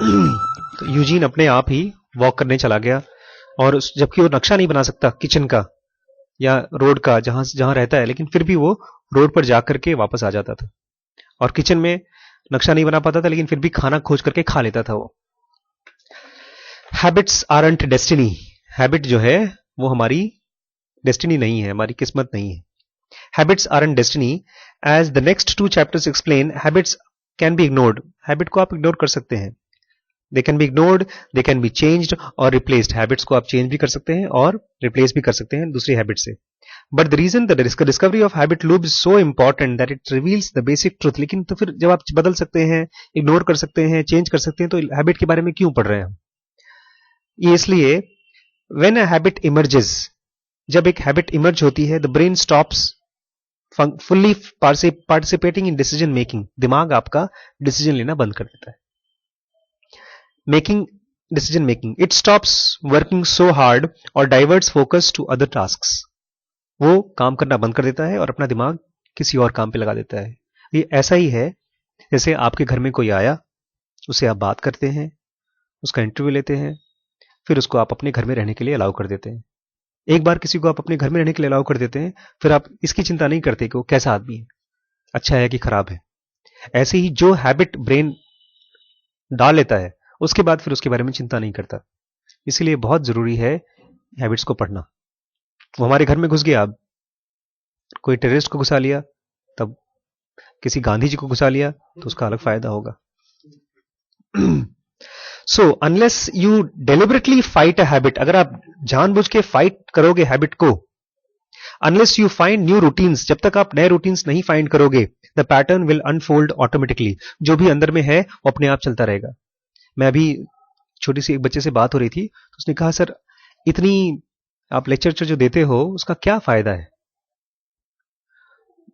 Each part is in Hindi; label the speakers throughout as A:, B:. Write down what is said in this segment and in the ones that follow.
A: तो यूजीन अपने आप ही वॉक करने चला गया, और जबकि वो नक्शा नहीं बना सकता किचन का या रोड का जहां रहता है, लेकिन फिर भी वो रोड पर जाकर के वापस आ जाता था, और किचन में नक्शा नहीं बना पाता था लेकिन फिर भी खाना खोज करके खा लेता था वो। Habits aren't destiny. हैबिट जो है वो हमारी डेस्टिनी नहीं है, हमारी किस्मत नहीं है। Habits aren't destiny, as the next 2 chapters explain. Habits can be ignored. Habit को आप इग्नोर कर सकते हैं। They can be ignored, they can be changed और रिप्लेस्ड। हैबिट्स को आप चेंज भी कर सकते हैं और रिप्लेस भी कर सकते हैं दूसरी हैबिट से। But the reason the discovery of habit loop is so important that it reveals the basic truth. लेकिन तो फिर जब आप बदल सकते हैं, इग्नोर कर सकते हैं, चेंज कर सकते हैं, तो हैबिट के बारे में क्यों पढ़ रहे हैं हम? ये इसलिए, व्हेन अ हैबिट इमर्जेस, जब एक हैबिट इमर्ज होती है, the brain stops fully participating in decision making. दिमाग आपका डिसीजन लेना बंद कर देता है। Making decision making, it stops working so hard और diverts focus to other tasks. वो काम करना बंद कर देता है और अपना दिमाग किसी और काम पे लगा देता है। ये ऐसा ही है जैसे आपके घर में कोई आया, उससे आप बात करते हैं, उसका इंटरव्यू लेते हैं, फिर उसको आप अपने घर में रहने के लिए अलाउ कर देते हैं। एक बार किसी को आप अपने घर में रहने के लिए अलाउ कर देते हैं, फिर आप इसकी चिंता नहीं करते कि वो कैसा आदमी है, अच्छा है कि खराब है। ऐसे ही जो हैबिट ब्रेन डाल लेता है, उसके बाद फिर उसके बारे में चिंता नहीं करता। इसीलिए बहुत जरूरी है हैबिट्स को पढ़ना। वो हमारे घर में घुस गया, अब कोई टेररिस्ट को घुसा लिया, तब किसी गांधी जी को घुसा लिया, तो उसका अलग फायदा होगा। So unless you deliberately fight a habit, अगर आप जानबूझ के फाइट करोगे हैबिट को, unless you find new routines, जब तक आप नए रूटीन्स नहीं फाइंड करोगे, the pattern will unfold automatically. जो भी अंदर में है वो अपने आप चलता रहेगा। मैं अभी छोटी सी एक बच्चे से बात हो रही थी, तो उसने कहा, सर इतनी आप लेक्चर जो देते हो उसका क्या फायदा है?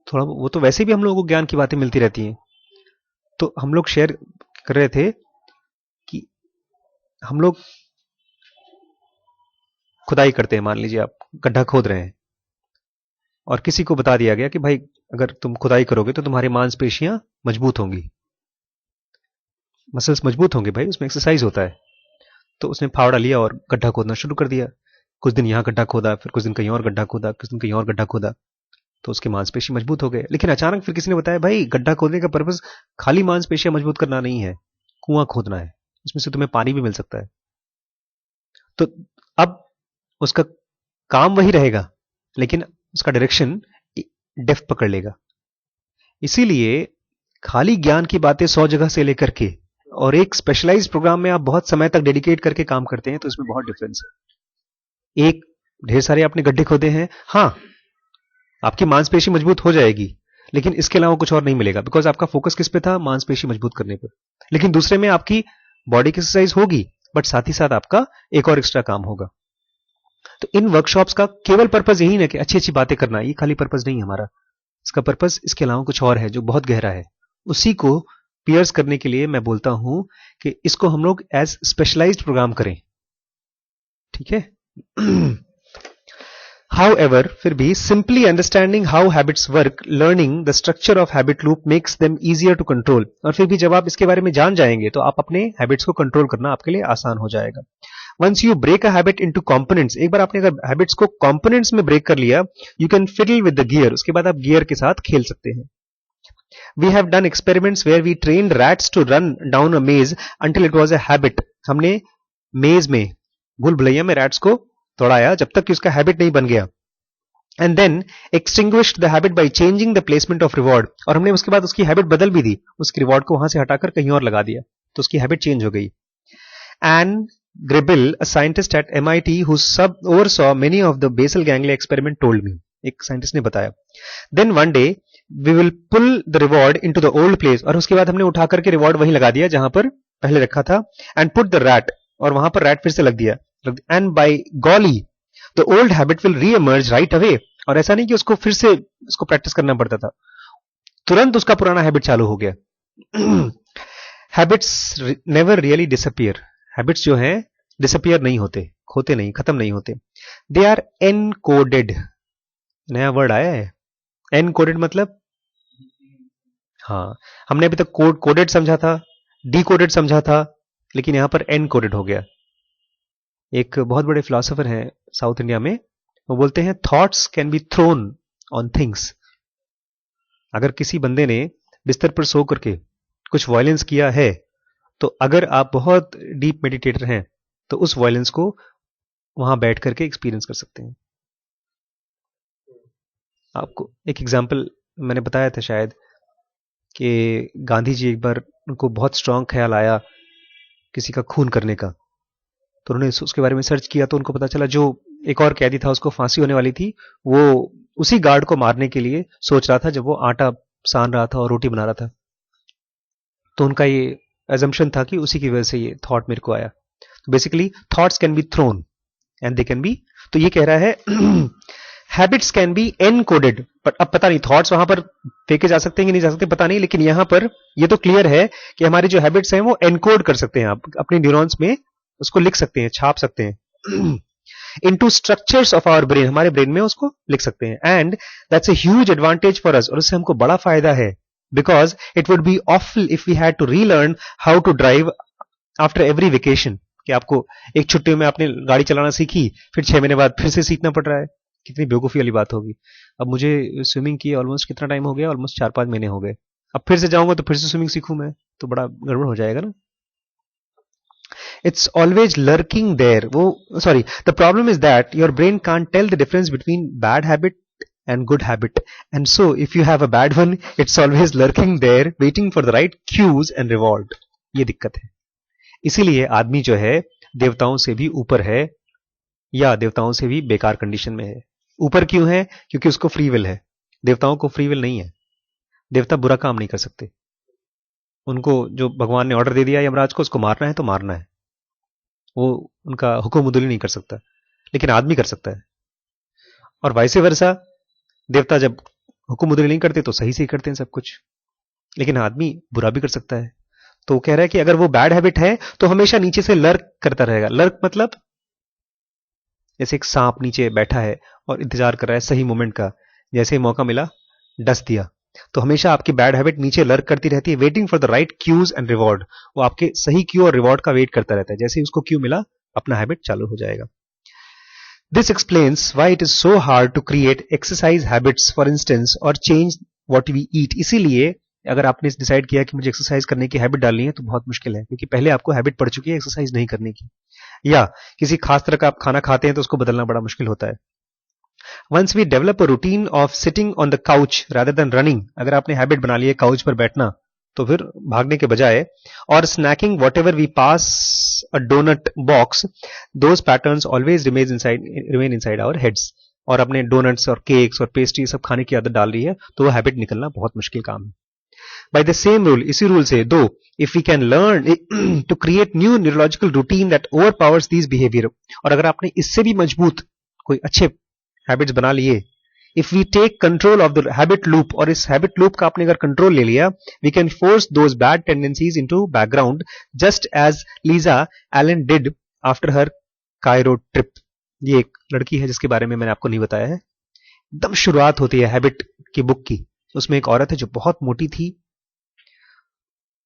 A: थोड़ा वो तो वैसे भी हम लोगों को ज्ञान की बातें मिलती रहती हैं। तो हम लोग शेयर कर रहे थे कि हम लोग खुदाई करते हैं, मान लीजिए आप गड्ढा खोद रहे हैं, और किसी को बता दिया गया कि भाई अगर तुम खुदाई करोगे तो तुम्हारी मांसपेशियां मजबूत होंगी, मसल्स मजबूत होंगे, भाई उसमें एक्सरसाइज होता है। तो उसने फावड़ा लिया और गड्ढा खोदना शुरू कर दिया। कुछ दिन यहां गड्ढा खोदा, फिर कुछ दिन कहीं और गड्ढा खोदा, कुछ दिन कहीं और गड्ढा खोदा, तो उसके मांसपेशी मजबूत हो गए। लेकिन अचानक फिर किसी ने बताया, भाई गड्ढा खोदने का पर्पस खाली मांसपेशियां मजबूत करना नहीं है, कुआं खोदना है, उसमें से तुम्हें पानी भी मिल सकता है। तो अब उसका काम वही रहेगा, लेकिन उसका डायरेक्शन डेप्थ पकड़ लेगा। इसीलिए खाली ज्ञान की बातें 100 जगह से लेकर के और एक स्पेशलाइज प्रोग्राम में आप बहुत समय तक डेडिकेट करके काम करते हैं, तो इसमें बहुत डिफरेंस है। एक ढेर सारे आपने गड्ढे खोदे हैं, हाँ आपकी मांसपेशी मजबूत हो जाएगी, लेकिन इसके अलावा कुछ और नहीं मिलेगा, बिकॉज आपका फोकस किस पे था? मांसपेशी मजबूत करने पर। लेकिन दूसरे में आपकी बॉडी की एक्सरसाइज होगी, बट साथ ही साथ आपका एक और एक्स्ट्रा काम होगा। तो इन वर्कशॉप्स का केवल पर्पज यही ना कि अच्छी अच्छी बातें करना, ये खाली पर्पज नहीं हमारा। इसका पर्पज इसके अलावा कुछ और है जो बहुत गहरा है। उसी को पियर्स करने के लिए मैं बोलता हूं कि इसको हम लोग एज स्पेशलाइज्ड प्रोग्राम करें, ठीक है। However, फिर भी simply understanding how habits work, learning the structure of habit loop makes them easier to control. और फिर भी जब आप इसके बारे में जान जाएंगे तो आप अपने हैबिट्स को कंट्रोल करना आपके लिए आसान हो जाएगा। Once you break a habit into components, एक बार आपने अगर हैबिट्स को कंपोनेंट्स में ब्रेक कर लिया, you can fiddle with the gear, उसके बाद आप गियर के साथ खेल सकते हैं। We have done experiments where we trained rats to run down a maze until it was a habit. हमने मेज में, भूल भुलैया में रैट्स को दौड़ाया जब तक कि उसका हैबिट नहीं बन गया, and then extinguished the habit by changing the placement of reward. और हमने उसके बाद उसकी हैबिट बदल भी दी, उसकी रिवॉर्ड को वहां से हटाकर कहीं और लगा दिया, तो उसकी हैबिट चेंज हो गई। Ann Graybiel, a scientist at MIT who oversaw many of the basal ganglia experiment, told me, एक साइंटिस्ट ने बताया, then one day we will pull the reward into the old place, और उसके बाद हमने उठा करके रिवॉर्ड वहीं लगा दिया जहां पर पहले रखा था, and put the rat, और वहां पर रैट फिर से लग दिया, and by golly the old habit will re-emerge right away। और ऐसा नहीं कि उसको फिर से उसको प्रैक्टिस करना पड़ता था, तुरंत उसका पुराना हैबिट चालू हो गया। Habits never really disappear. Habits जो हैं डिसअपियर नहीं होते, खोते नहीं, खत्म नहीं होते। दे आर एनकोडेड, नया वर्ड आया है, एनकोडेड मतलब, हाँ हमने अभी तक कोडेड समझा था, डिकोडेड समझा था, लेकिन यहां पर एन कोडेड हो गया। एक बहुत बड़े फिलोसोफर हैं साउथ इंडिया में, वो बोलते हैं thoughts can be thrown on things. अगर किसी बंदे ने बिस्तर पर सो करके कुछ वायलेंस किया है, तो अगर आप बहुत डीप मेडिटेटर हैं तो उस वायलेंस को वहां बैठ करके एक्सपीरियंस कर सकते हैं। आपको एक एग्जांपल मैंने बताया था शायद कि गांधी जी एक बार, उनको बहुत स्ट्रांग ख्याल आया किसी का खून करने का, तो उन्होंने उसके बारे में सर्च किया, तो उनको पता चला जो एक और कैदी था उसको फांसी होने वाली थी, वो उसी गार्ड को मारने के लिए सोच रहा था जब वो आटा सान रहा था और रोटी बना रहा था। तो उनका ये एजम्पशन था कि उसी की वजह से ये थॉट मेरे को आया। तो basically thoughts can be thrown and they can B, तो ये कह रहा है habits can B encoded, but अब पता नहीं थॉट्स वहां पर फेंके जा सकते हैं कि नहीं जा सकते पता नहीं, लेकिन यहां पर ये तो क्लियर है कि हमारी जो हैबिट्स हैं वो एनकोड कर सकते हैं, आप अपने न्यूरॉन्स में उसको लिख सकते हैं, छाप सकते हैं into structures of our brain, हमारे ब्रेन में उसको लिख सकते हैं। And that's a huge advantage for us, और उससे हमको बड़ा फायदा है, because it would be awful if we had to relearn how to drive after every vacation, कि आपको एक छुट्टी में आपने गाड़ी चलाना सीखी, फिर 6 महीने बाद फिर से सीखना पड़ रहा है, कितनी बेवकूफ़ी वाली बात होगी। अब मुझे स्विमिंग की ऑलमोस्ट कितना टाइम हो गया, ऑलमोस्ट 4-5 महीने हो गए, अब फिर से जाऊंगा तो फिर से स्विमिंग सीखूं मैं, तो बड़ा गड़बड़ हो जाएगा ना। It's always lurking there. Sorry, the problem is that your brain can't tell the difference between bad habit and good habit. And so, if you have a bad one, it's always lurking there, waiting for the right cues and reward. ये दिक्कत है। इसीलिए आदमी जो है देवताओं से भी ऊपर है, या देवताओं से भी बेकार कंडीशन में है। ऊपर क्यों है? क्योंकि उसको फ्री विल है। देवताओं को फ्री विल नहीं है। देवता बुरा काम नहीं कर सकते। उनको जो भगवान ने ऑर्डर दे दिया यमराज को, उसको मारना है तो मारना है, वो उनका हुक्म उदुली नहीं कर सकता, लेकिन आदमी कर सकता है। और वैसे वर्षा, देवता जब हुक्म उदुली नहीं करते तो सही से ही करते हैं सब कुछ, लेकिन आदमी बुरा भी कर सकता है। तो वो कह रहा है कि अगर वो बैड हैबिट है तो हमेशा नीचे से लर्क करता रहेगा। लर्क मतलब जैसे एक सांप नीचे बैठा है और इंतजार कर रहा है सही मोमेंट का, जैसे ही मौका मिला डस दिया। तो हमेशा आपकी बैड हैबिट नीचे लर्क करती रहती है, waiting for the right cues and reward. वो आपके सही क्यू और रिवॉर्ड का वेट करता रहता है, जैसे ही उसको क्यू मिला अपना हैबिट चालू हो जाएगा। This explains why it is so hard to create exercise habits for instance और चेंज व्हाट वी ईट। इसीलिए अगर आपने डिसाइड किया कि मुझे एक्सरसाइज करने की हैबिट डालनी है तो बहुत मुश्किल है, क्योंकि पहले आपको हैबिट पड़ चुकी है एक्सरसाइज नहीं करने की, या किसी खास तरह का आप खाना खाते हैं तो उसको बदलना बड़ा मुश्किल होता है। Once we develop a routine of sitting on the couch rather than running, अगर आपने हैबिट बना ली है काउच पर बैठना, तो फिर भागने के बजाय, और snacking whatever we pass a donut box, those patterns always remain inside our heads. और अपने डोनट्स और केक्स और पेस्ट्री सब खाने की आदत डाल रही है तो वो हैबिट निकलना बहुत मुश्किल काम है। By the same rule, इसी रूल से, though if we can learn to create new neurological routine that overpowers these behavior, और अगर आपने इससे भी मजबूत कोई अच्छे हैबिट्स बना लिए, if we take control of the habit loop, और इस हैबिट लूप का आपने अगर कंट्रोल ले लिया, we can force those bad tendencies into background, just as Lisa Allen did after her Cairo trip. ये एक लड़की है जिसके बारे में मैंने आपको नहीं बताया है। एकदम शुरुआत होती है हैबिट की बुक की, उसमें एक औरत है जो बहुत मोटी थी,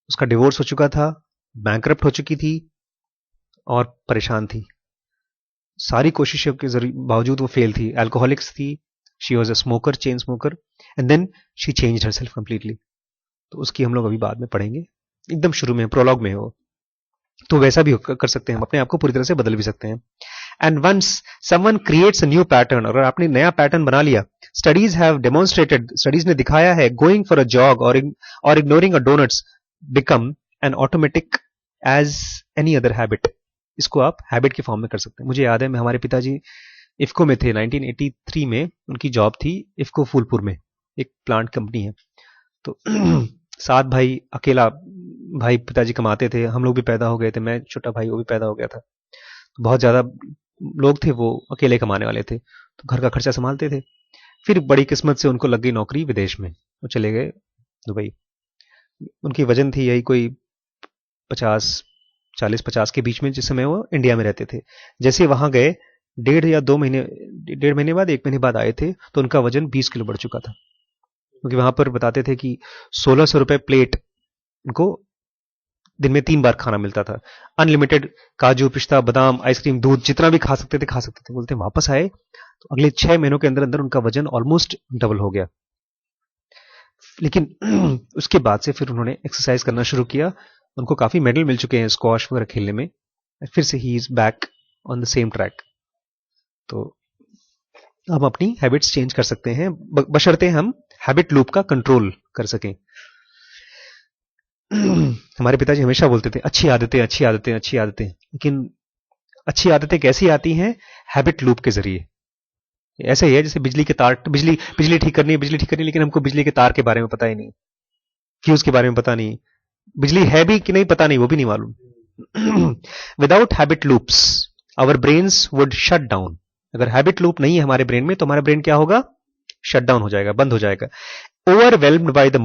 A: उसका डिवोर्स हो चुका था, बैंकरप्ट हो चुकी थी और परेशान थी। सारी कोशिशों के बावजूद वो फेल थी, अल्कोहलिक्स थी, she was a smoker, chain smoker, and then she changed herself completely. तो उसकी हम लोग अभी बाद में पढ़ेंगे, एकदम शुरू में प्रोलॉग में हो। तो वैसा भी कर सकते हैं, हम अपने आप को पूरी तरह से बदल भी सकते हैं। And once someone creates a new pattern, अगर आपने नया पैटर्न बना लिया, स्टडीज हैव डेमोन्स्ट्रेटेड, स्टडीज ने दिखाया है, गोइंग फॉर अ जॉग और ignoring a donuts become an automatic as any other habit. इसको आप हैबिट के फॉर्म में कर सकते हैं। मुझे याद है, मैं हमारे पिताजी इफ्को में थे 1983 में, उनकी जॉब थी इफ्को फूलपुर में, एक प्लांट कंपनी है। तो 7 भाई, अकेला भाई पिताजी कमाते थे, हम लोग भी पैदा हो गए थे, मैं छोटा भाई वो भी पैदा हो गया था, तो बहुत ज्यादा लोग थे, वो अकेले कमाने वाले थे, तो घर का खर्चा संभालते थे। फिर बड़ी किस्मत से उनको लग गई नौकरी विदेश में, वो चले गए दुबई। उनकी वजन थी यही कोई 40-50 के बीच में, जिस समय वो इंडिया में रहते थे। जैसे वहां गए, 1.5 महीने बाद, 1 महीने बाद आए थे, तो उनका वजन 20 किलो बढ़ चुका था, क्योंकि वहां पर बताते थे कि 1600 रुपए प्लेट उनको दिन में 3 बार खाना मिलता था, अनलिमिटेड काजू पिस्ता बादाम आइसक्रीम दूध जितना भी खा सकते थे। बोलते वापस आए तो अगले 6 महीनों के अंदर अंदर उनका वजन ऑलमोस्ट डबल हो गया। लेकिन उसके बाद से फिर उन्होंने एक्सरसाइज करना शुरू किया, उनको काफी मेडल मिल चुके हैं स्क्वाश वगैरह खेलने में, फिर से he is back on the same track. तो हम अपनी हैबिट्स चेंज कर सकते हैं बशर्ते हम हैबिट लूप का कंट्रोल कर सकें। हमारे पिताजी हमेशा बोलते थे अच्छी आदतें अच्छी आदतें अच्छी आदतें, लेकिन अच्छी आदतें कैसी आती हैं? हैबिट लूप के जरिए। ऐसे ही है जैसे बिजली के तार, बिजली ठीक करनी है, लेकिन हमको बिजली के तार के बारे में पता ही नहीं, फ्यूज के बारे में पता नहीं, बिजली है भी कि नहीं पता नहीं, वो भी नहीं मालूम। Without habit loops our brains would shut down. अगर हैबिट लूप नहीं है हमारे ब्रेन में तो हमारा ब्रेन क्या होगा? शट डाउन हो जाएगा, बंद हो जाएगा। Overwhelmed by the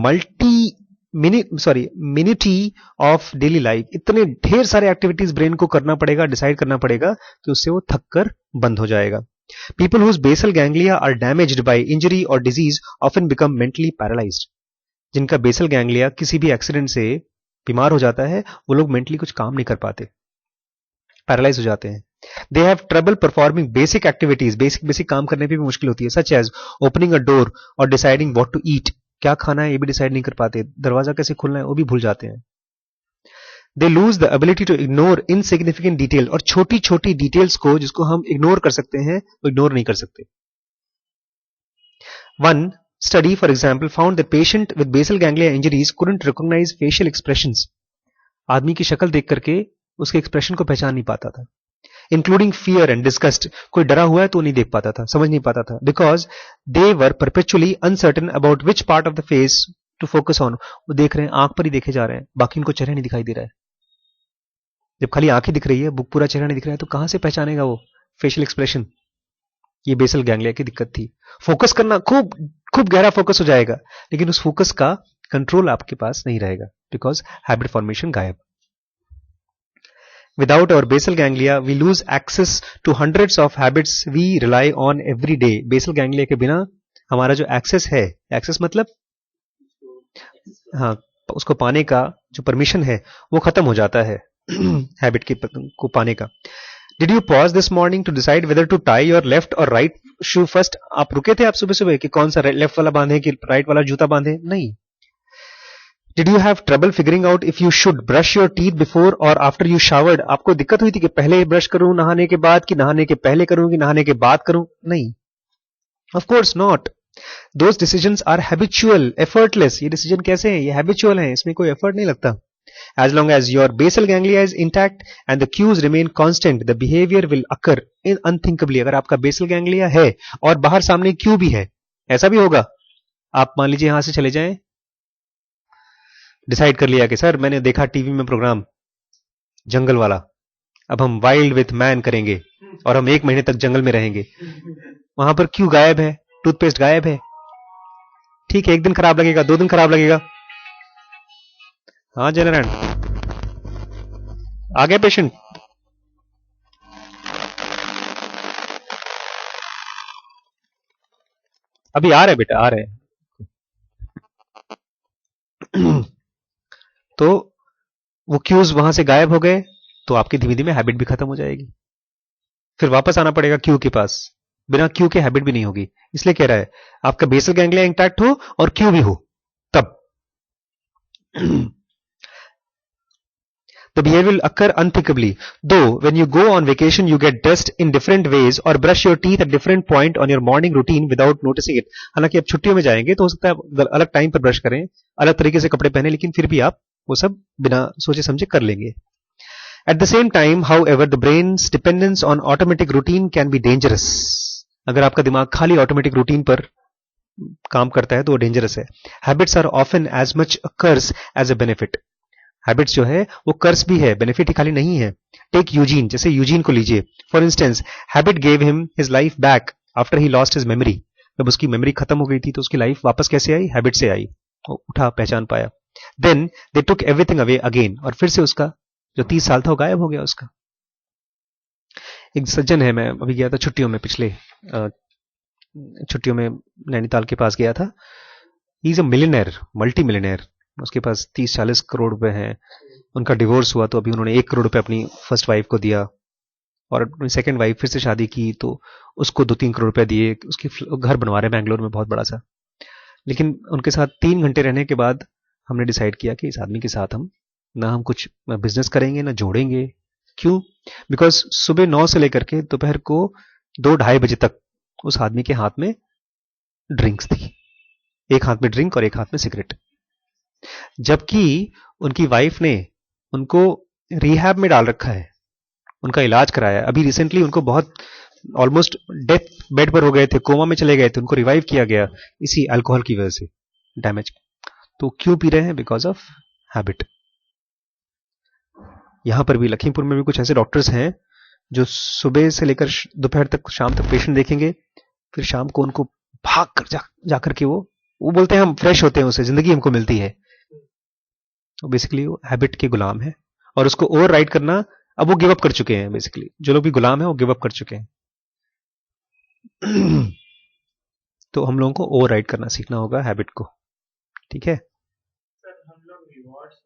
A: minutiae of daily life. इतने ढेर सारे एक्टिविटीज ब्रेन को करना पड़ेगा, डिसाइड करना पड़ेगा कि उससे वो थक कर बंद हो जाएगा। People whose basal ganglia are damaged by injury or disease often become mentally paralyzed. जिनका बेसल गैंग्लिया किसी भी एक्सीडेंट से बीमार हो जाता है वो लोग मेंटली कुछ काम नहीं कर पाते, पैरालाइज हो जाते हैं। They have trouble performing basic activities. Basic काम करने में भी मुश्किल होती है, such as opening a door or deciding what to eat. क्या खाना है ये भी डिसाइड नहीं कर पाते, दरवाजा कैसे खोलना है वो भी भूल जाते हैं। They lose the ability to ignore insignificant detail. और छोटी छोटी डिटेल्स को जिसको हम इग्नोर कर सकते हैं वो इग्नोर नहीं कर सकते। One study, for example, found that patient with basal ganglia injuries couldn't recognize facial expressions. आदमी की शक्ल देख करके उसके एक्सप्रेशन को पहचान नहीं पाता था, इंक्लूडिंग फियर एंड डिस्गस्ट। कोई डरा हुआ है तो नहीं देख पाता था, समझ नहीं पाता था, because they were perpetually uncertain about which part of the face to focus on. वो देख रहे हैं, आंख पर ही देखे जा रहे हैं, बाकी उनको चेहरा नहीं दिखाई दे रहा है। जब खाली आंखें दिख रही है, पूरा चेहरा नहीं दिख रहा है, तो कहां से पहचानेगा वो फेशियल एक्सप्रेशन? ये बेसल गैंग्लिया की दिक्कत थी। फोकस करना, खूब गहरा फोकस हो जाएगा, लेकिन उस फोकस का कंट्रोल आपके पास नहीं रहेगा, बिकॉज हैबिट फॉर्मेशन गायब। Without our basal ganglia, we lose access to hundreds of habits we rely on every day. Basal ganglia के बिना हमारा जो एक्सेस है, एक्सेस मतलब हाँ, उसको पाने का जो परमिशन है वो खत्म हो जाता है हैबिट को पाने का। Did you pause this morning to decide whether to tie your left or right shoe first? आप रुके थे आप सुबह सुबह कि कौन सा लेफ्ट वाला बांधे कि राइट वाला जूता बांधे? नहीं। Did you have trouble figuring out if you should brush your teeth before or after you showered? आपको दिक्कत हुई थी कि पहले ब्रश करूं नहाने के बाद, कि नहाने के पहले करूं कि नहाने के बाद करूं? नहीं, of course not. Those decisions are habitual, effortless. ये डिसीजन कैसे हैं? ये habitual हैं, इसमें कोई एफर्ट नहीं लगता। As long as your basal ganglia is intact and the cues remain constant, the behavior will occur unthinkably. अगर आपका basal ganglia है और बाहर सामने क्यू भी है, ऐसा भी होगा। आप मान लीजिए यहां से चले जाएं, डिसाइड कर लिया कि सर मैंने देखा टीवी में प्रोग्राम जंगल वाला, अब हम वाइल्ड विथ मैन करेंगे और हम 1 महीने तक जंगल में रहेंगे। वहां पर क्यों गायब है? टूथपेस्ट गायब है। ठीक है, 1 दिन खराब लगेगा, 2 दिन खराब लगेगा। हाँ जनरल, आ गया पेशेंट। अभी आ रहे बेटा, आ रहे। तो वो क्यूज वहां से गायब हो गए तो आपकी धीमे धीमे हैबिट भी खत्म हो जाएगी, फिर वापस आना पड़ेगा क्यू के पास। बिना क्यू के हैबिट भी नहीं होगी। इसलिए कह रहा है आपका बेसल गैंग्लिया इंटैक्ट हो और क्यू भी हो, तब the behavior will occur unthinkably. Though when you go on vacation you get dressed in different ways or brush your teeth at different point on your morning routine without noticing it. हालांकि अब छुट्टियों में जाएंगे तो हो सकता है अलग टाइम पर ब्रश करें, अलग तरीके से कपड़े पहने, लेकिन फिर भी आप वो सब बिना सोचे समझे कर लेंगे। At the same time, however, the brain's dependence on automatic routine can be dangerous. अगर आपका दिमाग खाली ऑटोमेटिक रूटीन पर काम करता है तो वो डेंजरस है। Habits are often as much a curse as a benefit. Habits जो है वो कर्स भी है, बेनिफिट ही खाली नहीं है। टेक यूजीन, जैसे यूजीन को लीजिए। For instance, habit gave him his life back after he lost his memory. जब उसकी मेमोरी खत्म हो गई थी तो उसकी लाइफ वापस कैसे आई? हैबिट से आई, वो उठा, पहचान पाया। Then they took everything away again, और फिर से उसका जो 30 साल था वो गायब हो गया उसका। एक सज्जन है, मैं अभी गया था छुट्टियों में, पिछले छुट्टियों में नैनीताल के पास गया था। He is a millionaire, multi millionaire, उसके पास 30-40 करोड़ रुपए हैं, उनका डिवोर्स हुआ तो अभी उन्होंने 1 करोड़ रुपए अपनी फर्स्ट वाइफ को दिया, और अपनी सेकंड वाइफ फिर से शादी की तो उसको 2-3 करोड़ रुपए दिए, उसकी घर बनवा रहे हैं बैंगलोर में बहुत बड़ा सा। लेकिन उनके साथ 3 घंटे रहने के बाद हमने डिसाइड किया कि इस आदमी के साथ हम ना हम कुछ बिजनेस करेंगे ना जोड़ेंगे। क्यों? बिकॉज सुबह 9 से लेकर के दोपहर को 2-2:30 बजे तक उस आदमी के हाथ में ड्रिंक्स थी, एक हाथ में ड्रिंक और एक हाथ में सिगरेट, जबकि उनकी वाइफ ने उनको रिहैब में डाल रखा है, उनका इलाज कराया। अभी रिसेंटली उनको बहुत ऑलमोस्ट डेथ बेड पर हो गए थे, कोमा में चले गए थे, उनको रिवाइव किया गया इसी अल्कोहल की वजह से, डैमेज। तो क्यों पी रहे हैं? Because of habit. यहां पर भी लखीमपुर में भी कुछ ऐसे डॉक्टर्स हैं जो सुबह से लेकर दोपहर तक शाम तक पेशेंट देखेंगे, फिर शाम को उनको भाग कर जाकर के वो बोलते हैं हम फ्रेश होते हैं, उससे जिंदगी हमको मिलती है। तो बेसिकली वो हैबिट के गुलाम है, और उसको ओवर राइड करना अब वो गिव अप कर चुके हैं। बेसिकली जो लोग भी गुलाम है वो गिव अप कर चुके हैं। तो हम लोगों को ओवर राइड करना सीखना होगा हैबिट को, ठीक है।